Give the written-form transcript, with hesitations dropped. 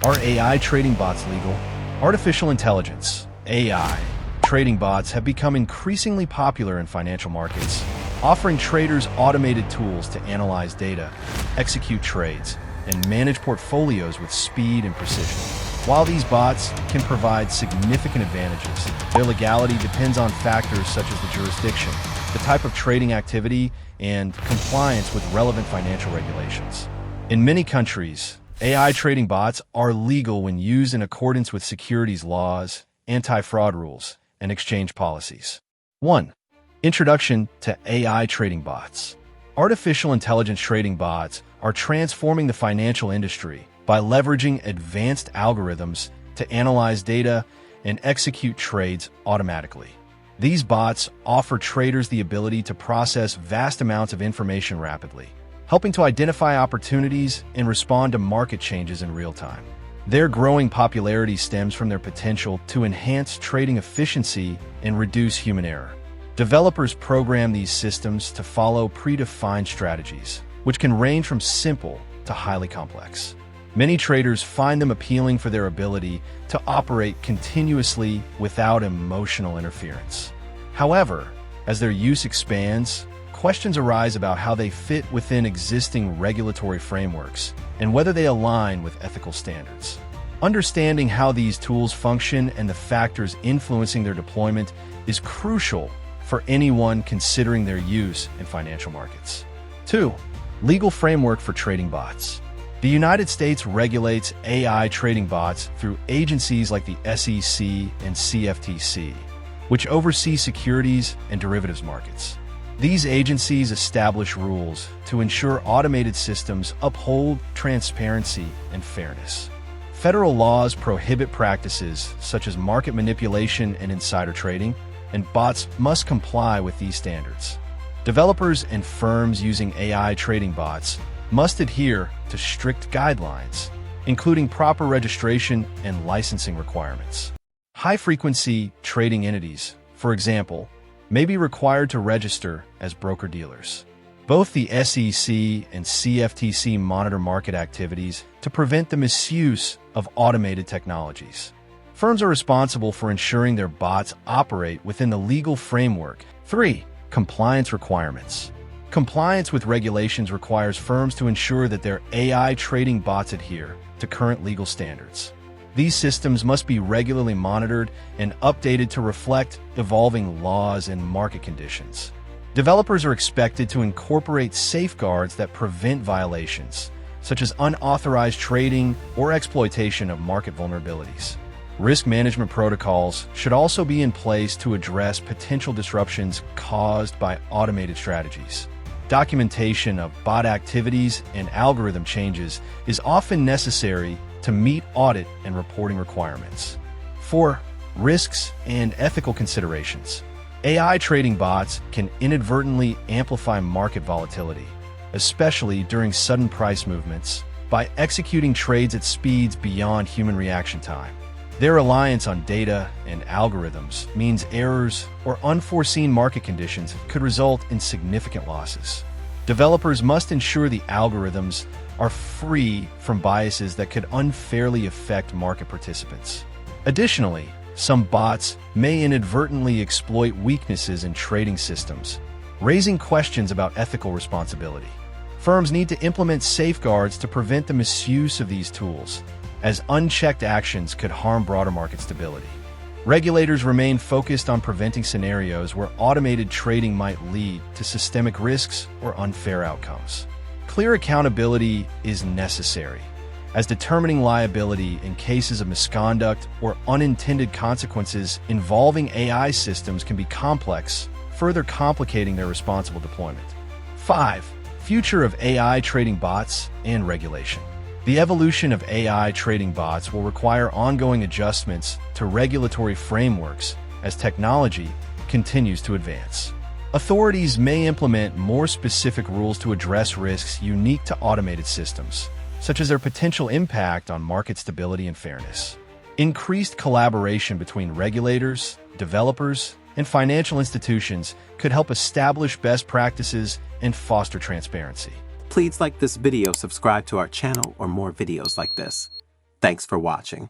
Are AI trading bots legal? Artificial intelligence, AI, trading bots have become increasingly popular in financial markets, offering traders automated tools to analyze data, execute trades, and manage portfolios with speed and precision. While these bots can provide significant advantages, their legality depends on factors such as the jurisdiction, the type of trading activity, and compliance with relevant financial regulations. In many countries, AI trading bots are legal when used in accordance with securities laws, anti-fraud rules, and exchange policies. 1. Introduction to AI trading bots. Artificial intelligence trading bots are transforming the financial industry by leveraging advanced algorithms to analyze data and execute trades automatically. These bots offer traders the ability to process vast amounts of information rapidly, helping to identify opportunities and respond to market changes in real time. Their growing popularity stems from their potential to enhance trading efficiency and reduce human error. Developers program these systems to follow predefined strategies, which can range from simple to highly complex. Many traders find them appealing for their ability to operate continuously without emotional interference. However, as their use expands, questions arise about how they fit within existing regulatory frameworks and whether they align with ethical standards. Understanding how these tools function and the factors influencing their deployment is crucial for anyone considering their use in financial markets. 2. Legal framework for trading bots. The United States regulates AI trading bots through agencies like the SEC and CFTC, which oversee securities and derivatives markets. These agencies establish rules to ensure automated systems uphold transparency and fairness. Federal laws prohibit practices such as market manipulation and insider trading, and bots must comply with these standards. Developers and firms using AI trading bots must adhere to strict guidelines, including proper registration and licensing requirements. High-frequency trading entities, for example, may be required to register as broker-dealers. Both the SEC and CFTC monitor market activities to prevent the misuse of automated technologies. Firms are responsible for ensuring their bots operate within the legal framework. 3. Compliance requirements. Compliance with regulations requires firms to ensure that their AI trading bots adhere to current legal standards. These systems must be regularly monitored and updated to reflect evolving laws and market conditions. Developers are expected to incorporate safeguards that prevent violations, such as unauthorized trading or exploitation of market vulnerabilities. Risk management protocols should also be in place to address potential disruptions caused by automated strategies. Documentation of bot activities and algorithm changes is often necessary to meet audit and reporting requirements. 4. Risks and ethical considerations. AI trading bots can inadvertently amplify market volatility, especially during sudden price movements, by executing trades at speeds beyond human reaction time. Their reliance on data and algorithms means errors or unforeseen market conditions could result in significant losses. Developers must ensure the algorithms are free from biases that could unfairly affect market participants. Additionally, some bots may inadvertently exploit weaknesses in trading systems, raising questions about ethical responsibility. Firms need to implement safeguards to prevent the misuse of these tools, as unchecked actions could harm broader market stability. Regulators remain focused on preventing scenarios where automated trading might lead to systemic risks or unfair outcomes. Clear accountability is necessary, as determining liability in cases of misconduct or unintended consequences involving AI systems can be complex, further complicating their responsible deployment. 5. Future of AI trading bots and regulation. The evolution of AI trading bots will require ongoing adjustments to regulatory frameworks as technology continues to advance. Authorities may implement more specific rules to address risks unique to automated systems, such as their potential impact on market stability and fairness. Increased collaboration between regulators, developers, and financial institutions could help establish best practices and foster transparency. Please like this video, subscribe to our channel or more videos like this. Thanks for watching.